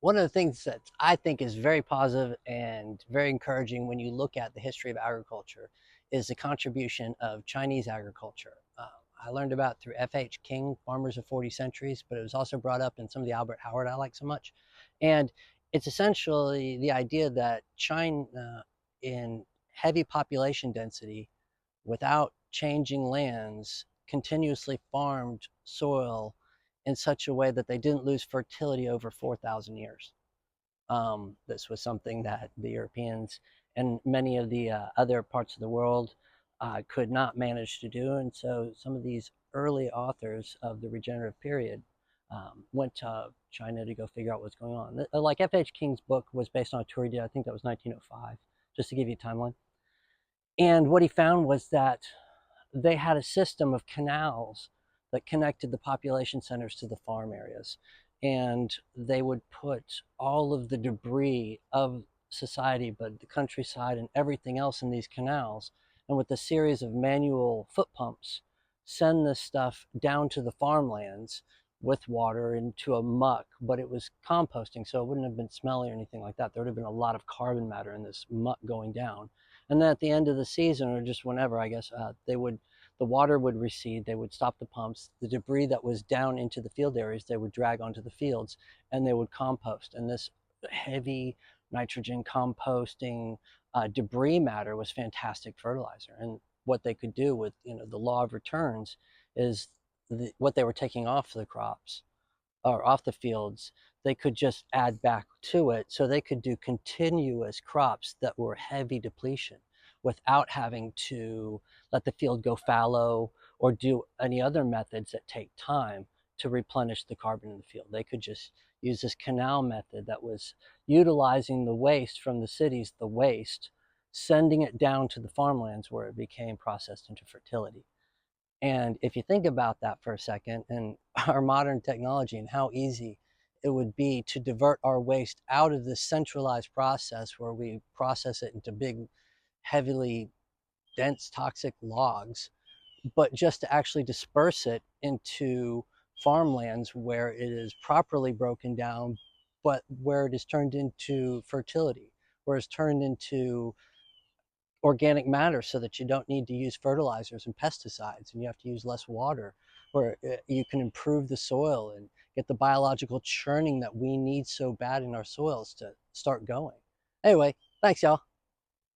One of the things that I think is very positive and very encouraging when you look at the history of agriculture is the contribution of Chinese agriculture. I learned about through F.H. King, Farmers of 40 Centuries, but it was also brought up in some of the Albert Howard I like so much. And it's essentially the idea that China, in heavy population density, without changing lands, continuously farmed soil in such a way that they didn't lose fertility over 4,000 years. This was something that the Europeans and many of the other parts of the world could not manage to do. And so some of these early authors of the regenerative period went to China to go figure out what's going on. Like F.H. King's book was based on a tour he did, I think that was 1905, just to give you a timeline. And what he found was that they had a system of canals that connected the population centers to the farm areas. And they would put all of the debris of society, but the countryside and everything else in these canals. And with a series of manual foot pumps, send this stuff down to the farmlands with water into a muck, but it was composting, so it wouldn't have been smelly or anything like that. There would have been a lot of carbon matter in this muck going down. And then at the end of the season, or just whenever, I guess, the water would recede, they would stop the pumps, the debris that was down into the field areas, they would drag onto the fields, and they would compost. And this heavy nitrogen composting debris matter was fantastic fertilizer. And what they could do with, the law of returns is what they were taking off the crops or off the fields, they could just add back to it, so they could do continuous crops that were heavy depletion without having to let the field go fallow or do any other methods that take time to replenish the carbon in the field. They could just use this canal method that was utilizing the waste from the cities, the waste, sending it down to the farmlands where it became processed into fertility. And if you think about that for a second, and our modern technology and how easy it would be to divert our waste out of this centralized process where we process it into big, heavily dense, toxic logs, but just to actually disperse it into farmlands where it is properly broken down, but where it is turned into fertility, where it's turned into organic matter, so that you don't need to use fertilizers and pesticides and you have to use less water, where you can improve the soil and get the biological churning that we need so bad in our soils to start going. Anyway, thanks y'all.